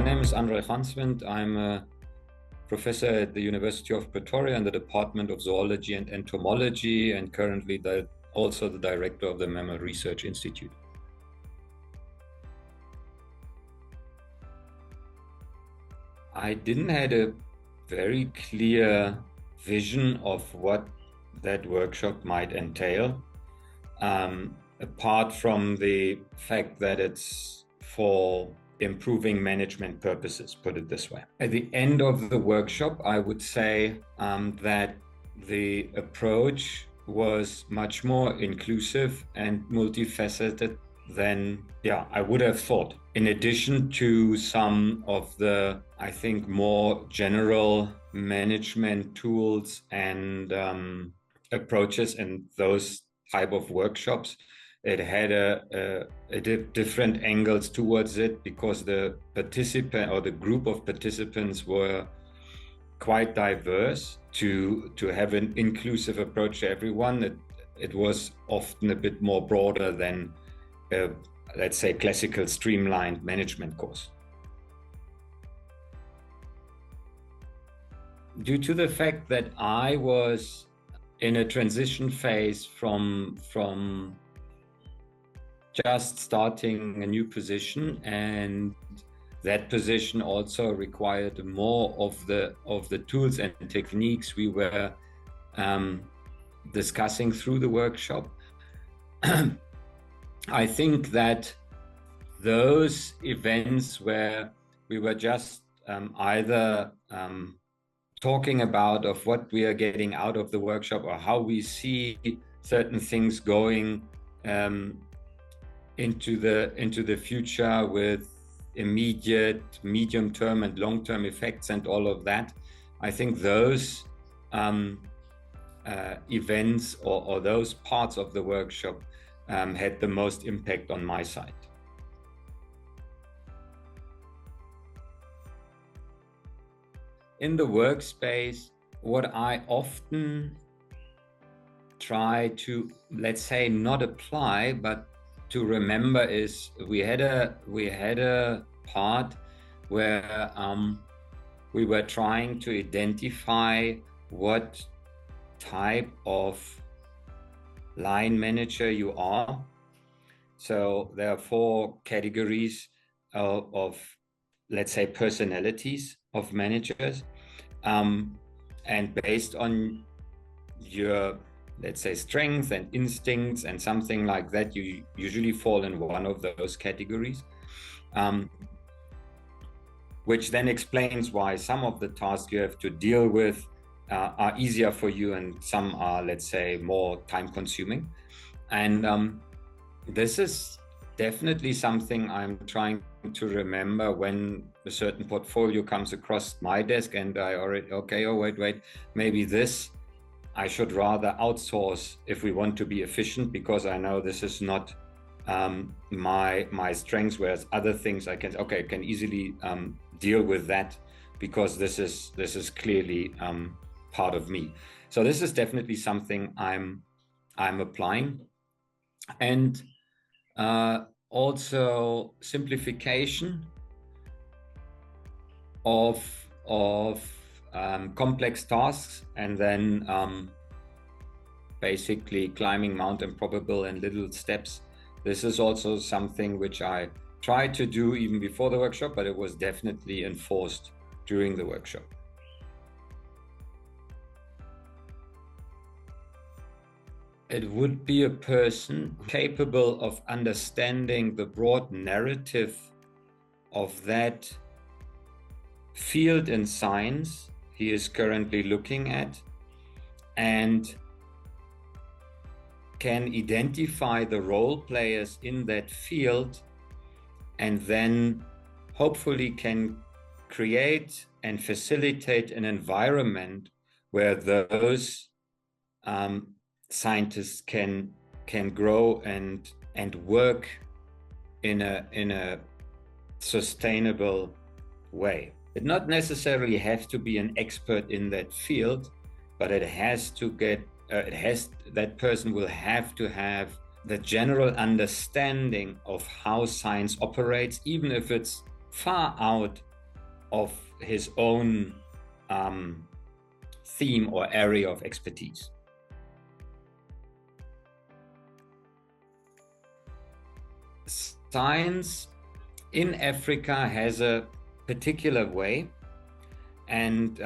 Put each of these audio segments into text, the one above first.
name is Andre Gandswindt. I'm a professor at the University of Pretoria in the Department of Zoology and Entomology, and currently also the director of the Mammal Research Institute. I didn't have a very clear vision of what that workshop might entail, apart from the fact that it's for improving management purposes, put it this way. At the end of the workshop, I would say that the approach was much more inclusive and multifaceted than I would have thought. In addition to some of the, I think, more general management tools and approaches in those type of workshops, it had a different angles towards it, because the participant or the group of participants were quite diverse. To have an inclusive approach to everyone, it was often a bit more broader than let's say classical streamlined management course. Due to the fact that I was in a transition phase from just starting a new position, and that position also required more of the tools and techniques we were discussing through the workshop, I think that those events where we were just either talking about of what we are getting out of the workshop, or how we see certain things going into the future with immediate, medium-term and long-term effects and all of that, I think those events or those parts of the workshop had the most impact on my side. In the workspace, what I often try to, let's say, not apply, but to remember is we had a part where we were trying to identify what type of line manager you are. So there are 4 categories of let's say personalities of managers, and based on your, let's say, strengths and instincts and something like that, you usually fall in one of those categories, which then explains why some of the tasks you have to deal with are easier for you and some are, let's say, more time consuming. And this is definitely something I'm trying to remember when a certain portfolio comes across my desk and I already, wait, maybe this I should rather outsource if we want to be efficient, because I know this is not my strengths, whereas other things I can easily deal with that, because this is clearly part of me. So this is definitely something I'm applying. And also simplification of complex tasks, and then basically climbing Mount Improbable in little steps. This is also something which I tried to do even before the workshop, but it was definitely enforced during the workshop. It would be a person capable of understanding the broad narrative of that field in science he is currently looking at, and can identify the role players in that field, and then hopefully can create and facilitate an environment where those scientists can grow and work in a sustainable way. It not necessarily have to be an expert in that field, but it has to get that person will have to have the general understanding of how science operates, even if it's far out of his own theme or area of expertise. Science in Africa has a particular way, and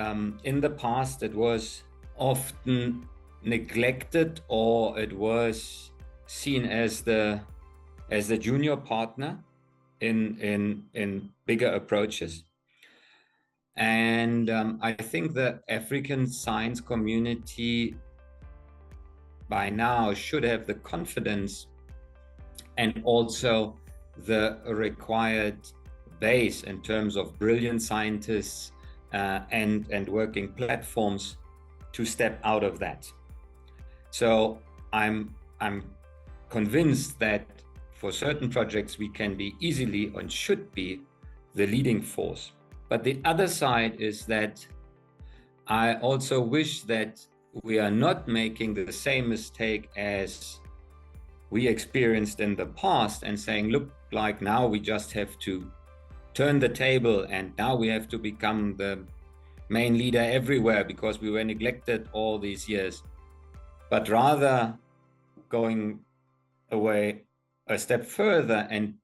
in the past it was often neglected, or it was seen as the junior partner in bigger approaches. And I think the African science community by now should have the confidence and also the required base in terms of brilliant scientists and working platforms to step out of that. So I'm convinced that for certain projects we can be easily and should be the leading force. But the other side is that I also wish that we are not making the same mistake as we experienced in the past and saying, look, like now we just have to turn the table and now we have to become the main leader everywhere because we were neglected all these years. But rather going away a step further and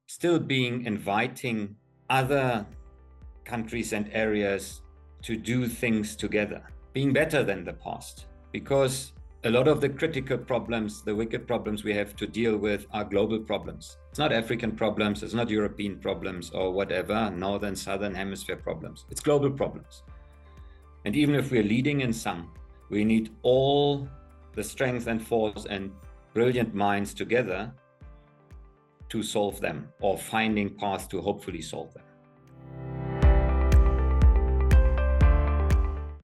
still being inviting other countries and areas to do things together, being better than the past, because a lot of the critical problems, the wicked problems we have to deal with are global problems. It's not African problems, it's not European problems or whatever, northern, southern hemisphere problems. It's global problems. And even if we're leading in some, we need all the strength and force and brilliant minds together to solve them, or finding paths to hopefully solve them.